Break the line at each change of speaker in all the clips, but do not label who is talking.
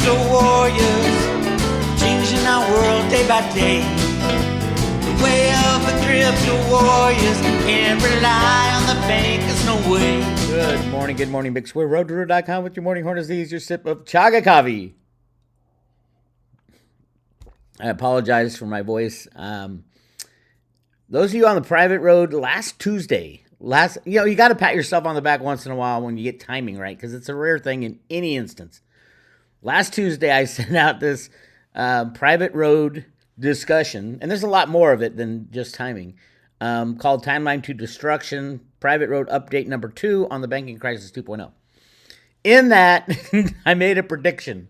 crypto warriors, changing our world day by day. The way of the crypto warriors, can't rely on the bankers, no way.
Good morning, Bix Weir, roadtoro.com with your morning horn disease, your sip of chaga coffee. I apologize for my voice. Those of you on the private road last Tuesday, you got to pat yourself on the back once in a while when you get timing right, because it's a rare thing in any instance. Last Tuesday, I sent out this private road discussion, and there's a lot more of it than just timing, called Timeline to Destruction, Private Road Update number 2 on the Banking Crisis 2.0. In that, I made a prediction.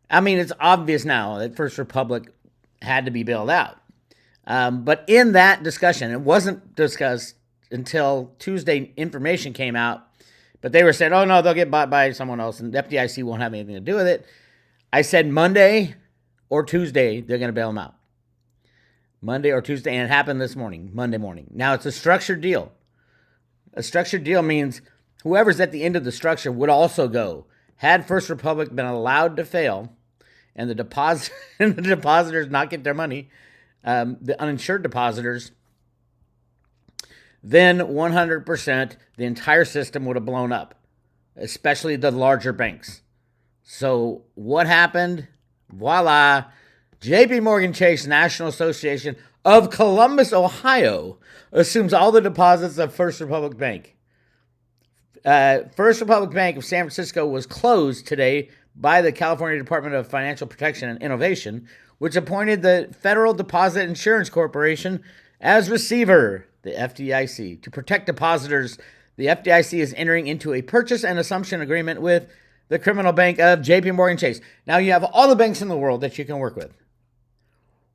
I mean, it's obvious now that First Republic had to be bailed out. But in that discussion, it wasn't discussed until Tuesday information came out, but they were saying, oh no, they'll get bought by someone else and the FDIC won't have anything to do with it. I said Monday or Tuesday, they're going to bail them out. Monday or Tuesday, and it happened this morning, Monday morning. Now, it's a structured deal. A structured deal means whoever's at the end of the structure would also go. Had First Republic been allowed to fail and the depositors not get their money, the uninsured depositors, then 100% the entire system would have blown up, especially the larger banks. So what happened? Voila. JPMorgan Chase National Association of Columbus, Ohio, assumes all the deposits of First Republic Bank. First Republic Bank of San Francisco was closed today by the California Department of Financial Protection and Innovation, which appointed the Federal Deposit Insurance Corporation as receiver, the FDIC. To protect depositors, the FDIC is entering into a purchase and assumption agreement with the criminal bank of JPMorgan Chase. Now you have all the banks in the world that you can work with.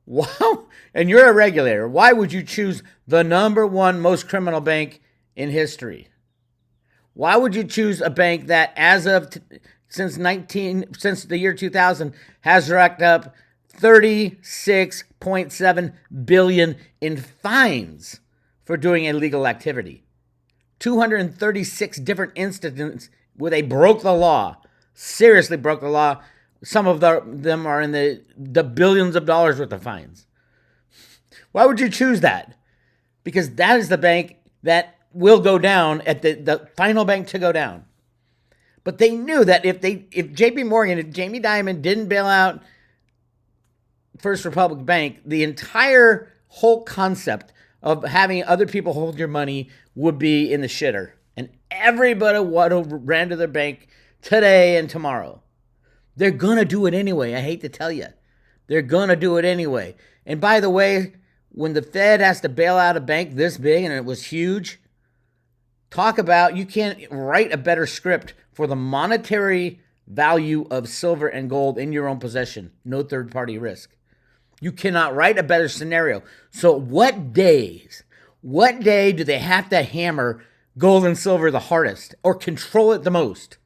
Wow. And you're a regulator. Why would you choose the number one most criminal bank in history? Why would you choose a bank that since the year 2000 has racked up $36.7 billion in fines for doing illegal activity? 236 different incidents where they broke the law, seriously broke the law. Some of them are in the billions of dollars worth of fines. Why would you choose that? Because that is the bank that will go down, at the final bank to go down. But they knew that if JPMorgan, if Jamie Dimon didn't bail out First Republic Bank, the entire whole concept of having other people hold your money would be in the shitter. And everybody would have ran to their bank today and tomorrow. They're going to do it anyway. I hate to tell you. They're going to do it anyway. And by the way, when the Fed has to bail out a bank this big, and it was huge, talk about, you can't write a better script for the monetary value of silver and gold in your own possession. No third-party risk. You cannot write a better scenario. So what day do they have to hammer gold and silver the hardest or control it the most?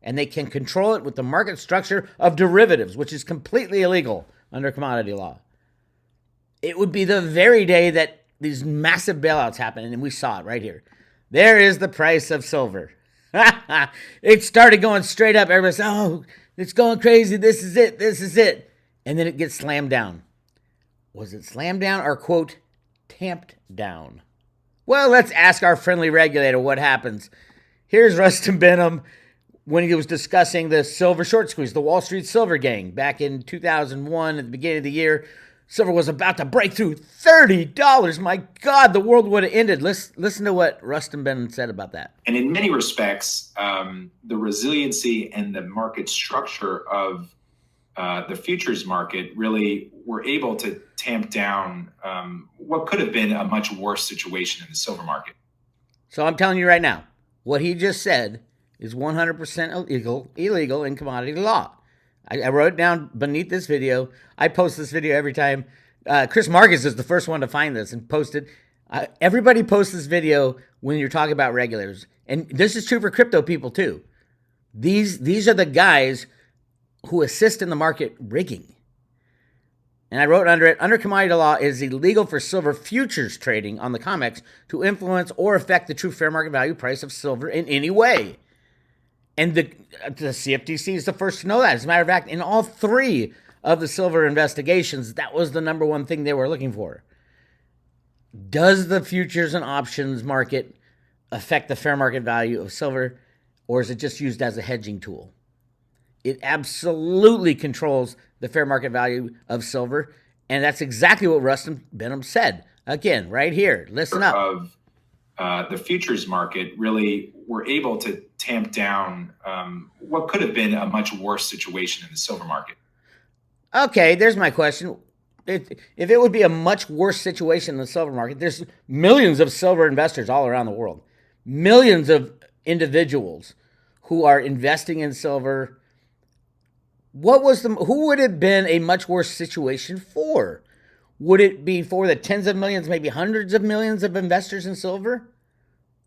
And they can control it with the market structure of derivatives, which is completely illegal under commodity law. It would be the very day that these massive bailouts happen, and we saw it right here. There is the price of silver. It started going straight up. Everybody said, oh, it's going crazy. This is it. And then it gets slammed down. Was it slammed down or, quote, tamped down? Well, let's ask our friendly regulator what happens. Here's ROSTIN BEHNAM when he was discussing the silver short squeeze, the Wall Street Silver Gang, back in 2001 at the beginning of the year. Silver was about to break through $30. My God, the world would have ended. Listen to what ROSTIN BEHNAM said about that.
And in many respects, the resiliency and the market structure of the futures market really were able to tamp down what could have been a much worse situation in the silver market.
So I'm telling you right now, what he just said is 100% illegal in commodity law. I wrote it down beneath this video. I post this video every time. Chris Marcus is the first one to find this and post it. Everybody posts this video when you're talking about regulators. And this is true for crypto people too. These are the guys who assist in the market rigging. And I wrote under it, under commodity law, it is illegal for silver futures trading on the COMEX to influence or affect the true fair market value price of silver in any way. And the CFTC is the first to know that. As a matter of fact, in all three of the silver investigations, that was the number one thing they were looking for. Does the futures and options market affect the fair market value of silver, or is it just used as a hedging tool? It absolutely controls the fair market value of silver, and that's exactly what ROSTIN BEHNAM said. Again, right here, listen up.
Of the futures market really were able to tamp down what could have been a much worse situation in the silver market.
Okay, there's my question. If it would be a much worse situation in the silver market, there's millions of silver investors all around the world, millions of individuals who are investing in silver. Who would it have been a much worse situation for? Would it be for the tens of millions, maybe hundreds of millions of investors in silver?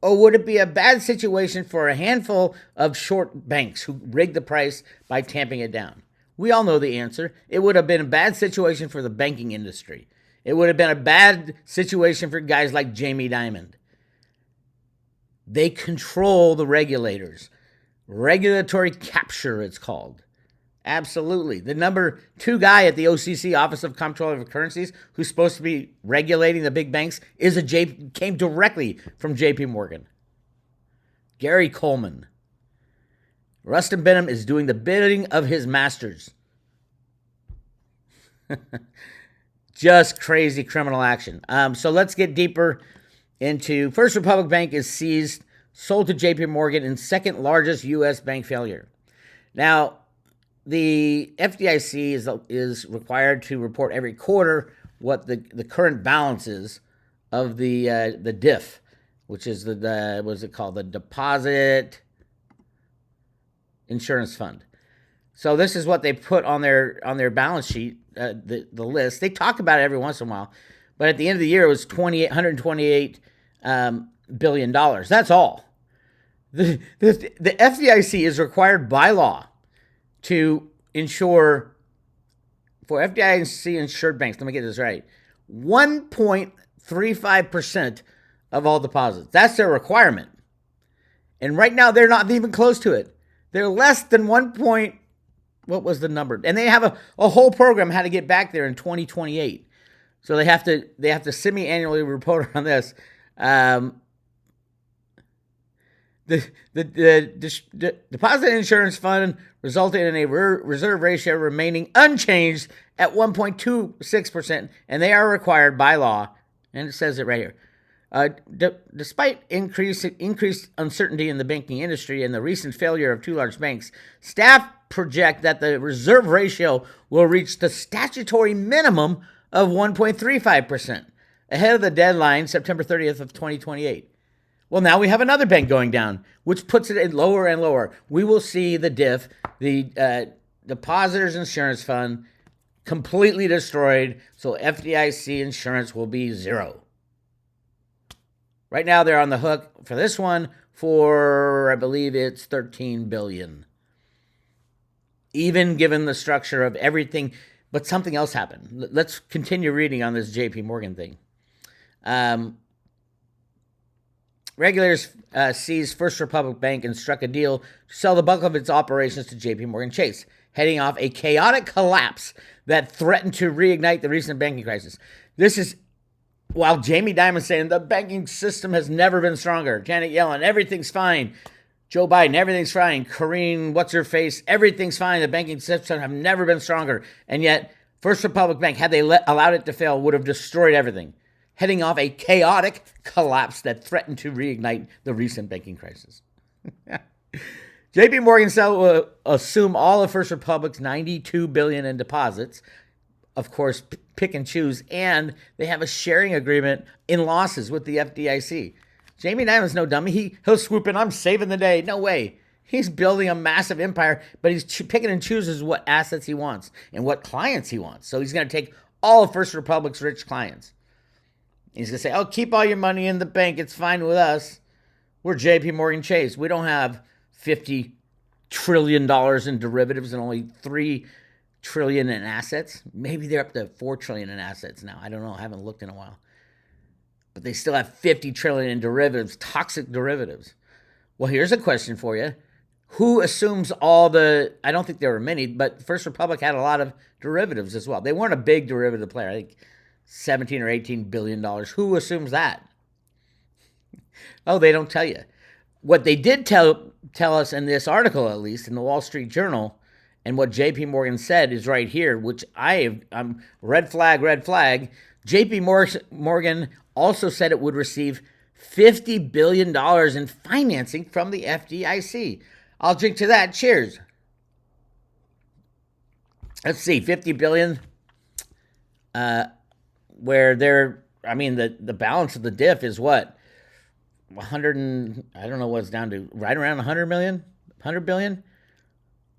Or would it be a bad situation for a handful of short banks who rigged the price by tamping it down? We all know the answer. It would have been a bad situation for the banking industry. It would have been a bad situation for guys like Jamie Dimon. They control the regulators. Regulatory capture, it's called. Absolutely. The number 2 guy at the OCC, Office of Comptroller of Currencies, who's supposed to be regulating the big banks, came directly from JPMorgan. Gary Coleman. ROSTIN BEHNAM is doing the bidding of his masters. Just crazy criminal action. So let's get deeper into First Republic Bank is seized, sold to JPMorgan in second largest U.S. bank failure. Now, the FDIC is required to report every quarter what the current balance is of the DIF, which is the what is it called? The Deposit Insurance Fund. So this is what they put on their balance sheet, the list. They talk about it every once in a while, but at the end of the year, it was $128 billion. That's all. The FDIC is required by law to insure, for FDIC insured banks, let me get this right, 1.35% of all deposits. That's their requirement. And right now, they're not even close to it. They're less than what was the number? And they have a whole program how to get back there in 2028. So they have to semi-annually report on this. The deposit insurance fund resulted in a reserve ratio remaining unchanged at 1.26%, and they are required by law, and it says it right here. Despite increased uncertainty in the banking industry and the recent failure of 2 large banks, staff project that the reserve ratio will reach the statutory minimum of 1.35%, ahead of the deadline, September 30th of 2028. Well, now we have another bank going down, which puts it lower and lower. We will see the DIF, the Depositors Insurance Fund, completely destroyed, so FDIC insurance will be zero. Right now, they're on the hook for this one for, I believe it's $13 billion. Even given the structure of everything, but something else happened. Let's continue reading on this JPMorgan thing. Regulators seized First Republic Bank and struck a deal to sell the bulk of its operations to JPMorgan Chase, heading off a chaotic collapse that threatened to reignite the recent banking crisis. This is while Jamie Dimon saying the banking system has never been stronger. Janet Yellen, everything's fine. Joe Biden, everything's fine. Karine, what's-her-face, everything's fine. The banking system have never been stronger. And yet, First Republic Bank, had they allowed it to fail, would have destroyed everything, heading off a chaotic collapse that threatened to reignite the recent banking crisis. JPMorgan will assume all of First Republic's $92 billion in deposits, of course, pick and choose, and they have a sharing agreement in losses with the FDIC. Jamie Dimon's no dummy. He'll swoop in. I'm saving the day. No way. He's building a massive empire, but he's picking and chooses what assets he wants and what clients he wants. So he's going to take all of First Republic's rich clients. He's going to say, oh, keep all your money in the bank. It's fine with us. We're JPMorgan Chase. We don't have $50 trillion in derivatives and only $3 trillion in assets. Maybe they're up to $4 trillion in assets now. I don't know. I haven't looked in a while. But they still have $50 trillion in derivatives, toxic derivatives. Well, here's a question for you. Who assumes all the, I don't think there were many, but First Republic had a lot of derivatives as well. They weren't a big derivative player. I think 17 or 18 billion dollars. Who assumes that? Oh, they don't tell you. What they did tell us in this article, at least in the Wall Street Journal, and what JPMorgan said is right here, which I'm red flag. JPMorgan also said it would receive $50 billion in financing from the FDIC. I'll drink to that. Cheers. Let's see, 50 billion. Where the balance of the diff is what? 100 and I don't know what it's down to. Right around 100 million, 100 billion.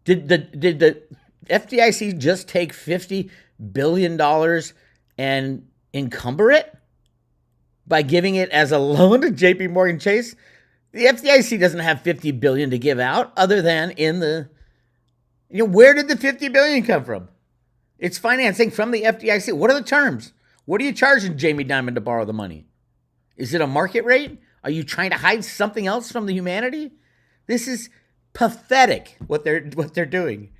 Did the FDIC just take $50 billion and encumber it by giving it as a loan to JP Morgan Chase? The FDIC doesn't have $50 billion to give out other than where did the $50 billion come from? It's financing from the FDIC. What are the terms? What are you charging Jamie Dimon to borrow the money? Is it a market rate? Are you trying to hide something else from the humanity? This is pathetic what they're doing.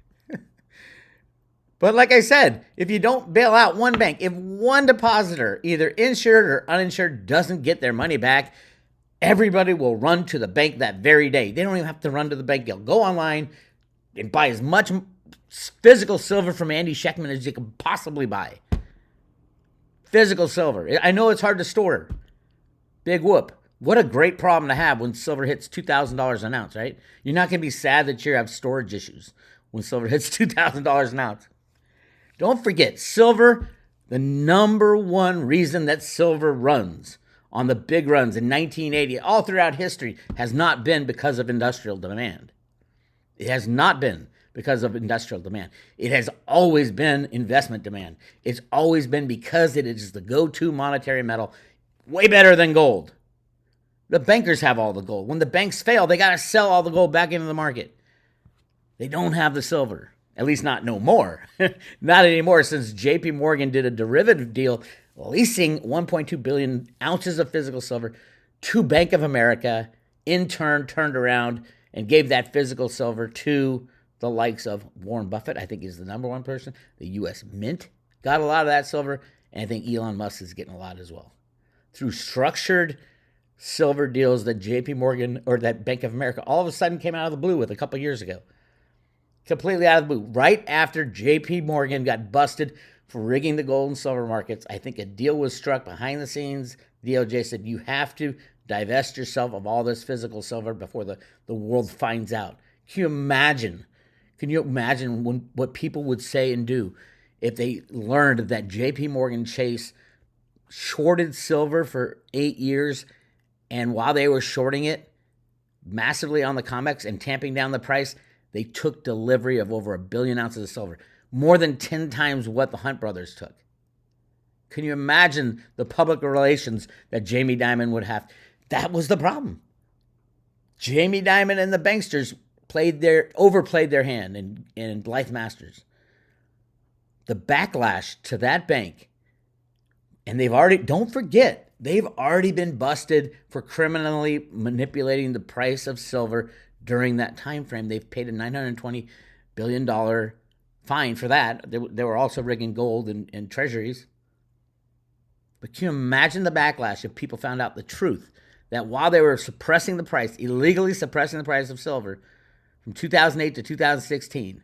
But like I said, if you don't bail out one bank, if one depositor, either insured or uninsured, doesn't get their money back, everybody will run to the bank that very day. They don't even have to run to the bank. They'll go online and buy as much physical silver from Andy Schectman as you can possibly buy. Physical silver. I know it's hard to store. Big whoop. What a great problem to have when silver hits $2,000 an ounce, right? You're not going to be sad that you have storage issues when silver hits $2,000 an ounce. Don't forget, silver, the number one reason that silver runs on the big runs in 1980, all throughout history, has not been because of industrial demand. It has not been because of industrial demand. It has always been investment demand. It's always been because it is the go-to monetary metal, way better than gold. The bankers have all the gold. When the banks fail, they got to sell all the gold back into the market. They don't have the silver. At least not no more. Not anymore, since JP Morgan did a derivative deal leasing 1.2 billion ounces of physical silver to Bank of America, in turn turned around and gave that physical silver to the likes of Warren Buffett. I think he's the number one person. The U.S. Mint got a lot of that silver, and I think Elon Musk is getting a lot as well. Through structured silver deals that JP Morgan or that Bank of America all of a sudden came out of the blue with a couple years ago. Completely out of the blue. Right after JP Morgan got busted for rigging the gold and silver markets, I think a deal was struck behind the scenes. DOJ said, you have to divest yourself of all this physical silver before the world finds out. Can you imagine what people would say and do if they learned that JP Morgan Chase shorted silver for 8 years, and while they were shorting it massively on the COMEX and tamping down the price, they took delivery of over 1 billion ounces of silver, more than 10 times what the Hunt brothers took. Can you imagine the public relations that Jamie Dimon would have? That was the problem. Jamie Dimon and the banksters overplayed their hand in Blythe Masters. The backlash to that bank, and don't forget, they've already been busted for criminally manipulating the price of silver during that time frame. They've paid a $920 billion fine for that. They were also rigging gold and treasuries. But can you imagine the backlash if people found out the truth, that while they were suppressing the price, illegally suppressing the price of silver from 2008 to 2016,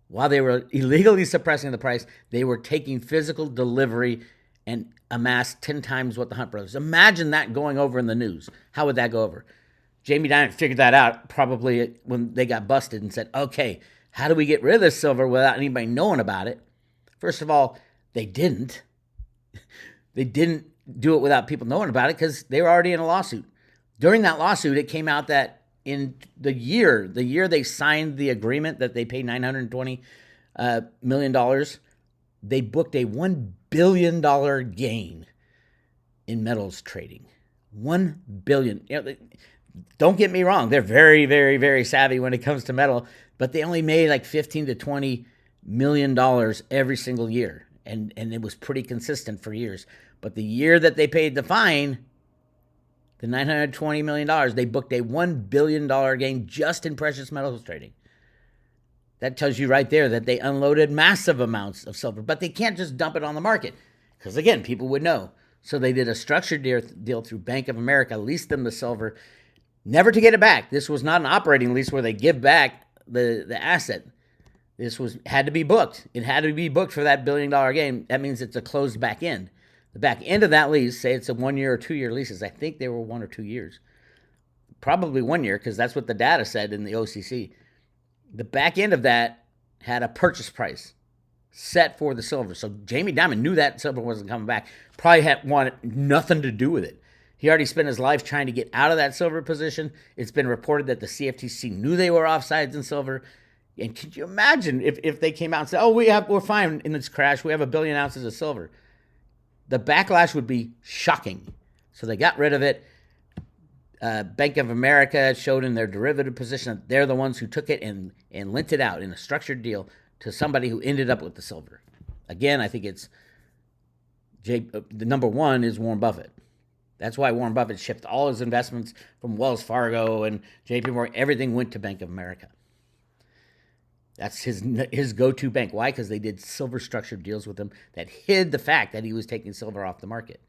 while they were illegally suppressing the price, they were taking physical delivery and amassed 10 times what the Hunt brothers. Imagine that going over in the news. How would that go over? Jamie Dimon figured that out probably when they got busted and said, okay, how do we get rid of this silver without anybody knowing about it? First of all, they didn't. They didn't do it without people knowing about it because they were already in a lawsuit. During that lawsuit, it came out that in the year they signed the agreement that they paid $920 million, they booked a $1 billion gain in metals trading. $1 billion. Don't get me wrong. They're very, very, very savvy when it comes to metal, but they only made like $15 to $20 million every single year. And it was pretty consistent for years. But the year that they paid the fine, the $920 million, they booked a $1 billion gain just in precious metals trading. That tells you right there that they unloaded massive amounts of silver, but they can't just dump it on the market because, again, people would know. So they did a structured deal through Bank of America, leased them the silver, never to get it back. This was not an operating lease where they give back the asset. This had to be booked. It had to be booked for that $1 billion gain. That means it's a closed back end. The back end of that lease, say it's a 1 year or 2 year leases. I think they were 1 or 2 years. Probably 1 year because that's what the data said in the OCC. The back end of that had a purchase price set for the silver. So Jamie Dimon knew that silver wasn't coming back. Probably wanted nothing to do with it. He already spent his life trying to get out of that silver position. It's been reported that the CFTC knew they were offsides in silver. And could you imagine if they came out and said, "Oh, we're fine in this crash. We have 1 billion ounces of silver." The backlash would be shocking. So they got rid of it. Bank of America showed in their derivative position that they're the ones who took it and lent it out in a structured deal to somebody who ended up with the silver. Again, I think it's the number one is Warren Buffett. That's why Warren Buffett shifted all his investments from Wells Fargo and JPMorgan. Everything went to Bank of America. That's his go-to bank. Why? Because they did silver structured deals with him that hid the fact that he was taking silver off the market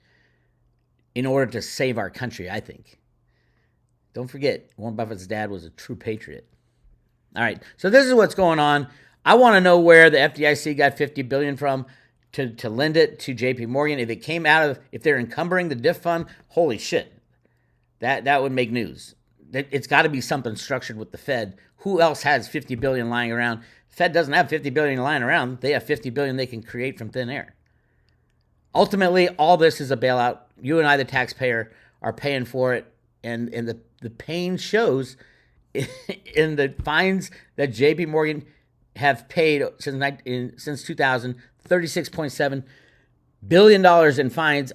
in order to save our country, I think. Don't forget, Warren Buffett's dad was a true patriot. All right, so this is what's going on. I want to know where the FDIC got $50 billion from to lend it to JPMorgan. If it came out of, if they're encumbering the DIF fund, holy shit, that would make news. It's got to be something structured with the Fed. Who else has $50 billion lying around? The Fed doesn't have $50 billion lying around. They have $50 billion they can create from thin air. Ultimately, all this is a bailout. You and I, the taxpayer, are paying for it, and the pain shows in the fines that JPMorgan have paid since 2000, $36.7 billion in fines.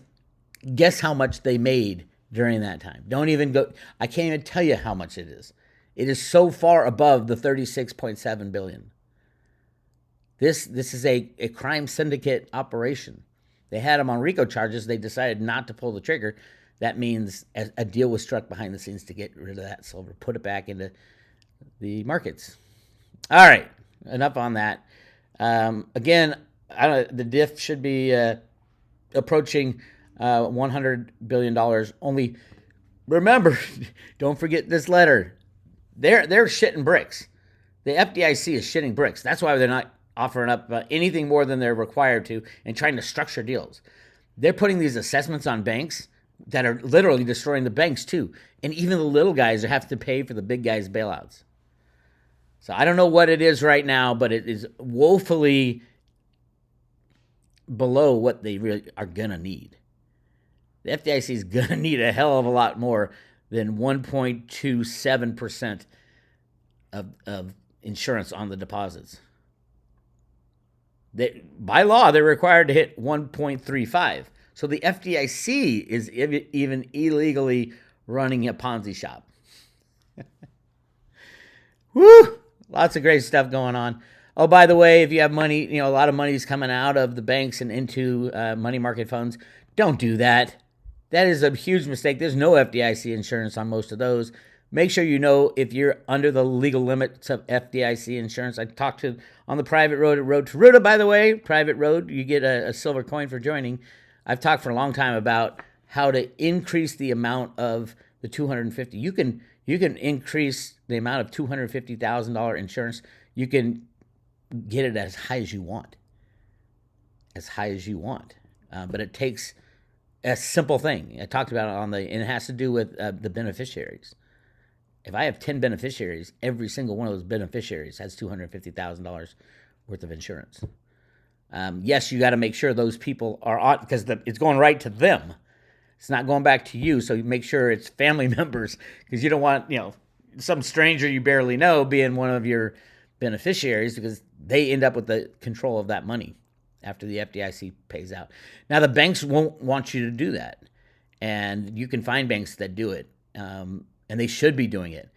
Guess how much they made during that time? Don't even go. I can't even tell you how much it is. It is so far above the $36.7 billion. This is a crime syndicate operation. They had them on RICO charges. They decided not to pull the trigger. That means a deal was struck behind the scenes to get rid of that silver, put it back into the markets. All right, enough on that. Again, the DIF should be approaching $100 billion. Only remember, don't forget this letter. They're shitting bricks. The FDIC is shitting bricks. That's why they're not offering up anything more than they're required to and trying to structure deals. They're putting these assessments on banks that are literally destroying the banks too. And even the little guys have to pay for the big guys' bailouts. So I don't know what it is right now, but it is woefully below what they really are going to need. The FDIC is going to need a hell of a lot more than 1.27% of insurance on the deposits. By law, they're required to hit 1.35. So the FDIC is even illegally running a Ponzi shop. Woo! Lots of great stuff going on. Oh, by the way, if you have money, a lot of money is coming out of the banks and into money market funds. Don't do that. That is a huge mistake. There's no FDIC insurance on most of those. Make sure you know if you're under the legal limits of FDIC insurance. I talked to on the private road at Road to Ruta, by the way. Private road, you get a silver coin for joining. I've talked for a long time about how to increase the amount of the $250. You can increase the amount of $250,000 insurance. You can get it as high as you want. But it takes a simple thing. I talked about it and it has to do with the beneficiaries. If I have 10 beneficiaries, every single one of those beneficiaries has $250,000 worth of insurance. Yes, you got to make sure those people are on, because it's going right to them. It's not going back to you, so you make sure it's family members, because you don't want, some stranger you barely know being one of your beneficiaries, because they end up with the control of that money after the FDIC pays out. Now, the banks won't want you to do that, and you can find banks that do it, and they should be doing it.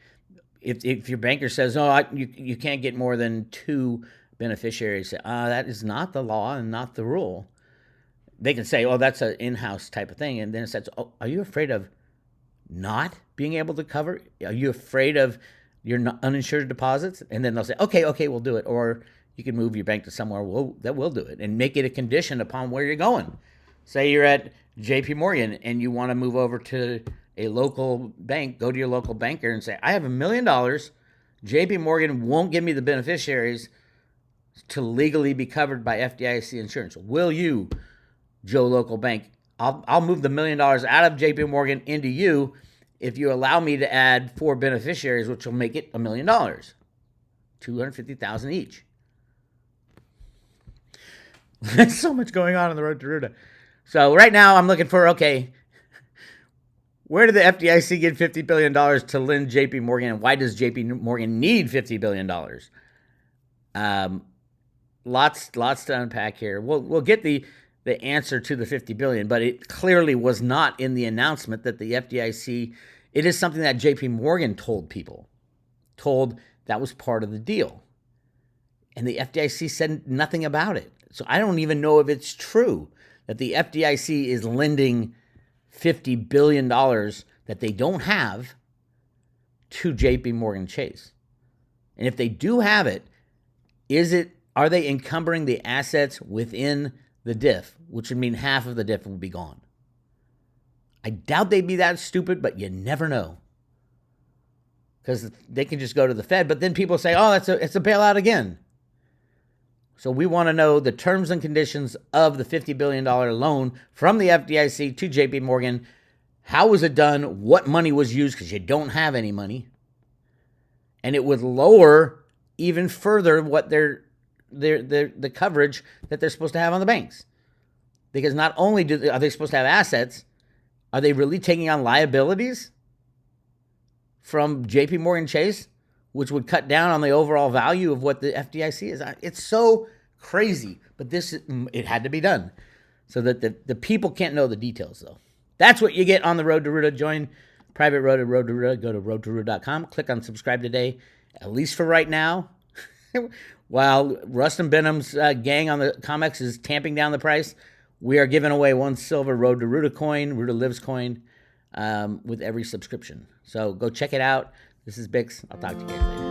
If your banker says, you can't get more than 2 beneficiaries, that is not the law and not the rule. They can say, that's an in-house type of thing, and then it says, are you afraid of not being able to cover? Are you afraid of your uninsured deposits? And then they'll say, okay, we'll do it. Or you can move your bank to somewhere that will do it and make it a condition upon where you're going. Say you're at JPMorgan and you want to move over to a local bank, go to your local banker and say, I have $1 million. JPMorgan won't give me the beneficiaries to legally be covered by FDIC insurance. Will you, Joe Local Bank? I'll move the $1 million out of JPMorgan into you if you allow me to add 4 beneficiaries, which will make it $1 million, $250,000 each. There's so much going on the road to Ruta. So right now I'm looking for, okay, where did the FDIC get $50 billion to lend JPMorgan, and why does JPMorgan need $50 billion? Lots to unpack here. We'll get the answer to the $50 billion, but it clearly was not in the announcement that the FDIC. It is something that JPMorgan told that was part of the deal, and the FDIC said nothing about it. So I don't even know if it's true that the FDIC is lending $50 billion that they don't have to JPMorgan Chase. And if they do have it, are they encumbering the assets within the diff, which would mean half of the diff will be gone? I doubt they'd be that stupid, but you never know. Because they can just go to the Fed, but then people say, oh, it's a bailout again. So we want to know the terms and conditions of the $50 billion loan from the FDIC to JPMorgan. How was it done? What money was used? Because you don't have any money. And it would lower even further what the coverage that they're supposed to have on the banks. Because not only are they supposed to have assets, are they really taking on liabilities from JPMorgan Chase, which would cut down on the overall value of what the FDIC is? It's so crazy, but it had to be done so that the people can't know the details, though. That's what you get on the Road to Ruta. Join Private Road to Ruta. Go to roadtoruta.com. Click on subscribe today, at least for right now. While ROSTIN Behnam's gang on the COMEX is tamping down the price, we are giving away 1 silver Road to Ruta coin, Ruta Lives coin, with every subscription. So go check it out. This is Bix. I'll talk to you guys later.